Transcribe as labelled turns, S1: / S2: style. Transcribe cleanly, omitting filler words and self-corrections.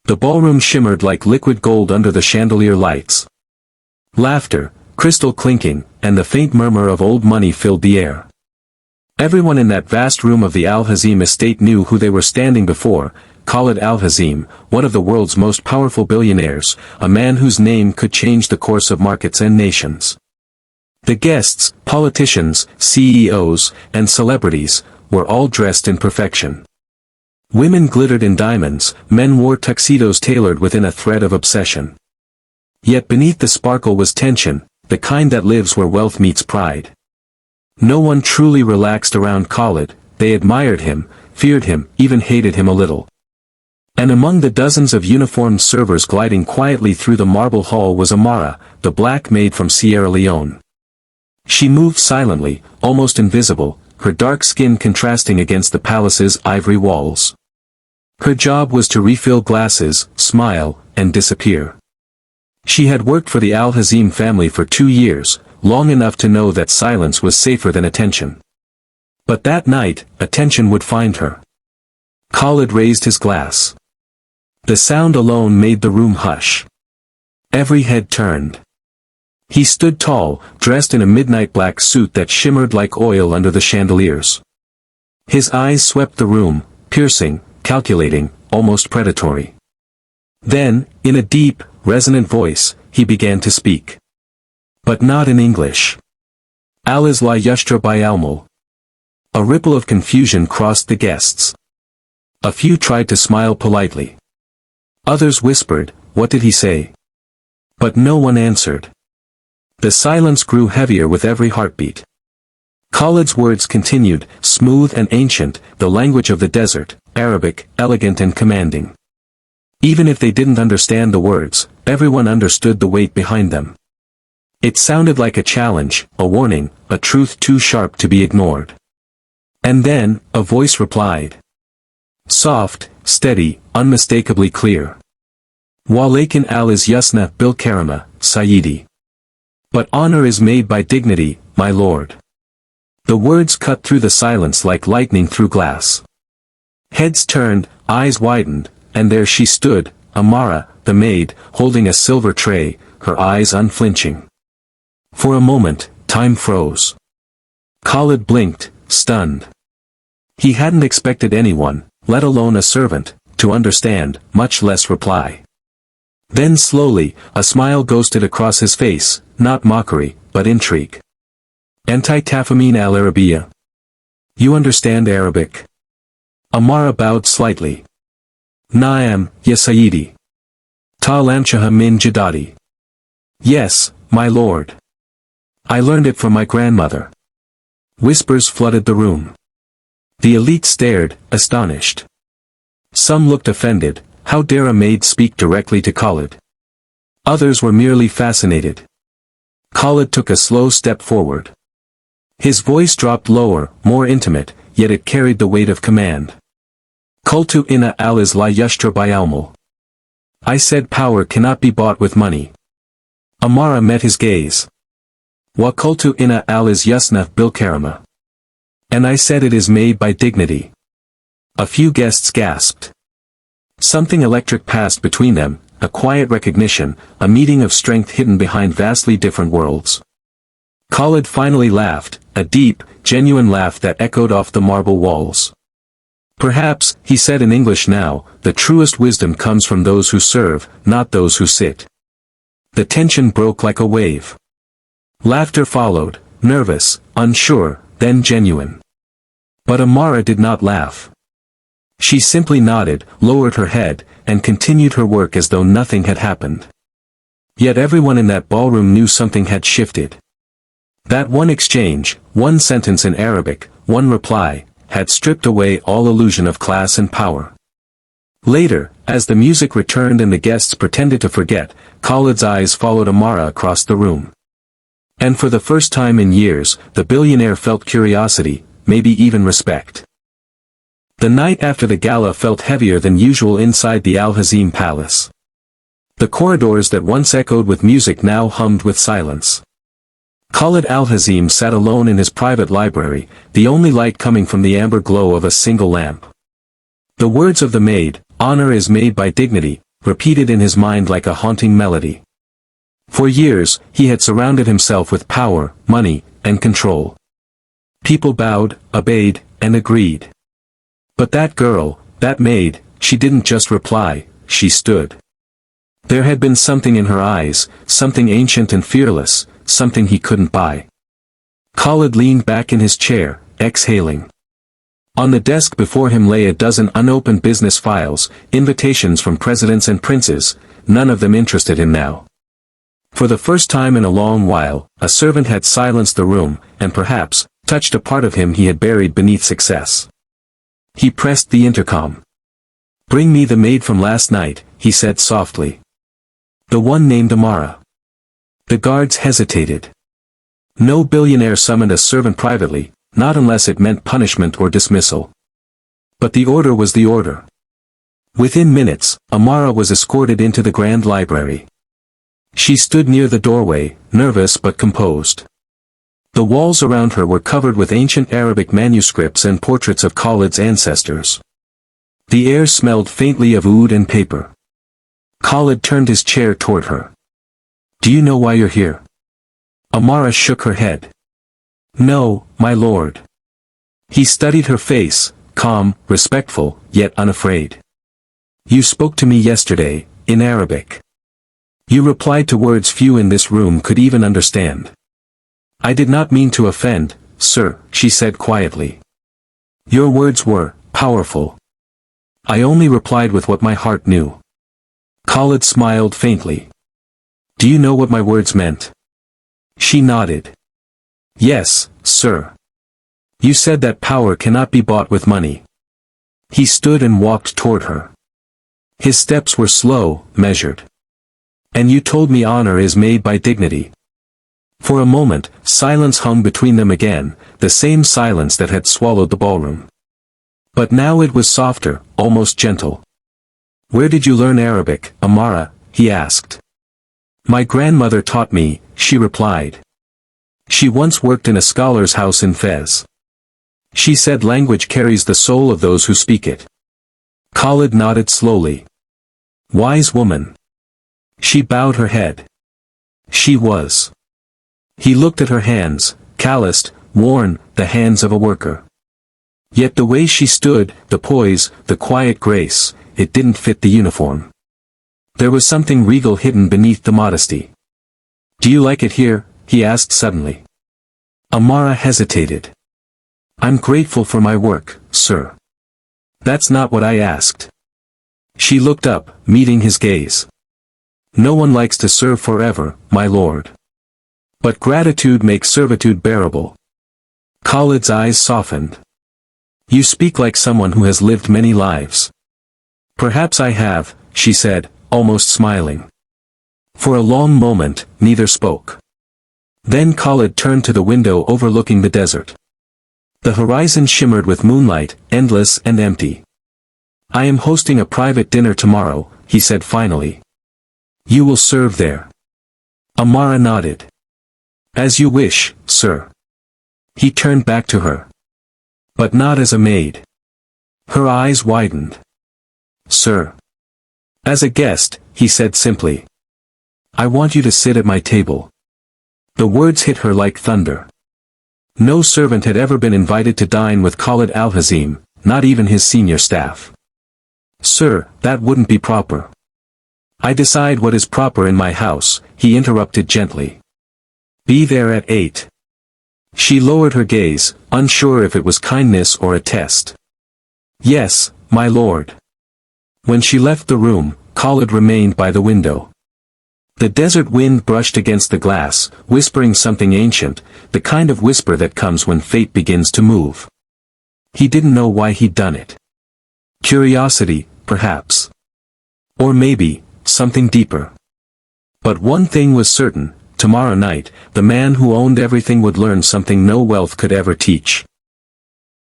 S1: The ballroom shimmered like liquid gold under the chandelier lights. Laughter, crystal clinking, and the faint murmur of old money filled the air. Everyone in that vast room of the Al-Hazim estate knew who they were standing before: Khalid Al-Hazim, one of the world's most powerful billionaires, a man whose name could change the course of markets and nations. The guests, politicians, CEOs, and celebrities, were all dressed in perfection. Women glittered in diamonds, men wore tuxedos tailored within a thread of obsession. Yet beneath the sparkle was tension, the kind that lives where wealth meets pride. No one truly relaxed around Khalid. They admired him, feared him, even hated him a little. And among the dozens of uniformed servers gliding quietly through the marble hall was Amara, the black maid from Sierra Leone. She moved silently, almost invisible, her dark skin contrasting against the palace's ivory walls. Her job was to refill glasses, smile, and disappear. She had worked for the Al-Hazim family for 2 years, long enough to know that silence was safer than attention. But that night, attention would find her. Khalid raised his glass. The sound alone made the room hush. Every head turned. He stood tall, dressed in a midnight black suit that shimmered like oil under the chandeliers. His eyes swept the room, piercing, calculating, almost predatory. Then, in a deep, resonant voice, he began to speak. But not in English. Aliz la yushtra bayalmul. A ripple of confusion crossed the guests. A few tried to smile politely. Others whispered, "What did he say?" But no one answered. The silence grew heavier with every heartbeat. Khalid's words continued, smooth and ancient, the language of the desert, Arabic, elegant and commanding. Even if they didn't understand the words, everyone understood the weight behind them. It sounded like a challenge, a warning, a truth too sharp to be ignored. And then, a voice replied. Soft, steady, unmistakably clear. Walakin al-is yusna bil karama, Sayyidi. But honor is made by dignity, my lord. The words cut through the silence like lightning through glass. Heads turned, eyes widened, and there she stood, Amara, the maid, holding a silver tray, her eyes unflinching. For a moment, time froze. Khalid blinked, stunned. He hadn't expected anyone, let alone a servant, to understand, much less reply. Then slowly, a smile ghosted across his face, not mockery, but intrigue. Anti-tafamin al-Arabiya. You understand Arabic? Amara bowed slightly. Naam, ya Sayyidi. Ta'lamshaha min jadadi. Yes, my lord. I learned it from my grandmother. Whispers flooded the room. The elite stared, astonished. Some looked offended, how dare a maid speak directly to Khalid? Others were merely fascinated. Khalid took a slow step forward. His voice dropped lower, more intimate, yet it carried the weight of command. Qultu inna al-is la yushtra bayalmul. I said power cannot be bought with money. Amara met his gaze. Wa qultu inna al-is yusna bil karama. And I said it is made by dignity. A few guests gasped. Something electric passed between them, a quiet recognition, a meeting of strength hidden behind vastly different worlds. Khalid finally laughed, a deep, genuine laugh that echoed off the marble walls. Perhaps, he said in English now, the truest wisdom comes from those who serve, not those who sit. The tension broke like a wave. Laughter followed, nervous, unsure, then genuine. But Amara did not laugh. She simply nodded, lowered her head, and continued her work as though nothing had happened. Yet everyone in that ballroom knew something had shifted. That one exchange, one sentence in Arabic, one reply, had stripped away all illusion of class and power. Later, as the music returned and the guests pretended to forget, Khalid's eyes followed Amara across the room. And for the first time in years, the billionaire felt curiosity, maybe even respect. The night after the gala felt heavier than usual inside the Al-Hazim palace. The corridors that once echoed with music now hummed with silence. Khalid Al-Hazim sat alone in his private library, the only light coming from the amber glow of a single lamp. The words of the maid, honor is made by dignity, repeated in his mind like a haunting melody. For years, he had surrounded himself with power, money, and control. People bowed, obeyed, and agreed. But that girl, that maid, she didn't just reply, she stood. There had been something in her eyes, something ancient and fearless, something he couldn't buy. Khalid leaned back in his chair, exhaling. On the desk before him lay a dozen unopened business files, invitations from presidents and princes, none of them interested him now. For the first time in a long while, a servant had silenced the room, and perhaps, touched a part of him he had buried beneath success. He pressed the intercom. "Bring me the maid from last night," he said softly. "The one named Amara." The guards hesitated. No billionaire summoned a servant privately, not unless it meant punishment or dismissal. But the order was the order. Within minutes, Amara was escorted into the grand library. She stood near the doorway, nervous but composed. The walls around her were covered with ancient Arabic manuscripts and portraits of Khalid's ancestors. The air smelled faintly of oud and paper. Khalid turned his chair toward her. "Do you know why you're here?" Amara shook her head. "No, my lord." He studied her face, calm, respectful, yet unafraid. "You spoke to me yesterday, in Arabic. You replied to words few in this room could even understand." "I did not mean to offend, sir," she said quietly. "Your words were powerful. I only replied with what my heart knew." Khalid smiled faintly. "Do you know what my words meant?" She nodded. "Yes, sir. You said that power cannot be bought with money." He stood and walked toward her. His steps were slow, measured. "And you told me honor is made by dignity." For a moment, silence hung between them again, the same silence that had swallowed the ballroom. But now it was softer, almost gentle. "Where did you learn Arabic, Amara?" he asked. "My grandmother taught me," she replied. "She once worked in a scholar's house in Fez. She said language carries the soul of those who speak it." Khalid nodded slowly. "Wise woman." She bowed her head. She was. He looked at her hands, calloused, worn, the hands of a worker. Yet the way she stood, the poise, the quiet grace, it didn't fit the uniform. There was something regal hidden beneath the modesty. "Do you like it here?" he asked suddenly. Amara hesitated. "I'm grateful for my work, sir." "That's not what I asked." She looked up, meeting his gaze. "No one likes to serve forever, my lord. But gratitude makes servitude bearable." Khalid's eyes softened. "You speak like someone who has lived many lives." "Perhaps I have," she said, almost smiling. For a long moment, neither spoke. Then Khalid turned to the window overlooking the desert. The horizon shimmered with moonlight, endless and empty. "I am hosting a private dinner tomorrow," he said finally. "You will serve there." Amara nodded. "As you wish, sir." He turned back to her. "But not as a maid." Her eyes widened. "Sir." "As a guest," he said simply. "I want you to sit at my table." The words hit her like thunder. No servant had ever been invited to dine with Khalid al-Hazim, not even his senior staff. "Sir, that wouldn't be proper." "I decide what is proper in my house," he interrupted gently. "Be there at 8. She lowered her gaze, unsure if it was kindness or a test. "Yes, my lord." When she left the room, Khalid remained by the window. The desert wind brushed against the glass, whispering something ancient, the kind of whisper that comes when fate begins to move. He didn't know why he'd done it. Curiosity, perhaps. Or maybe, something deeper. But one thing was certain, tomorrow night, the man who owned everything would learn something no wealth could ever teach.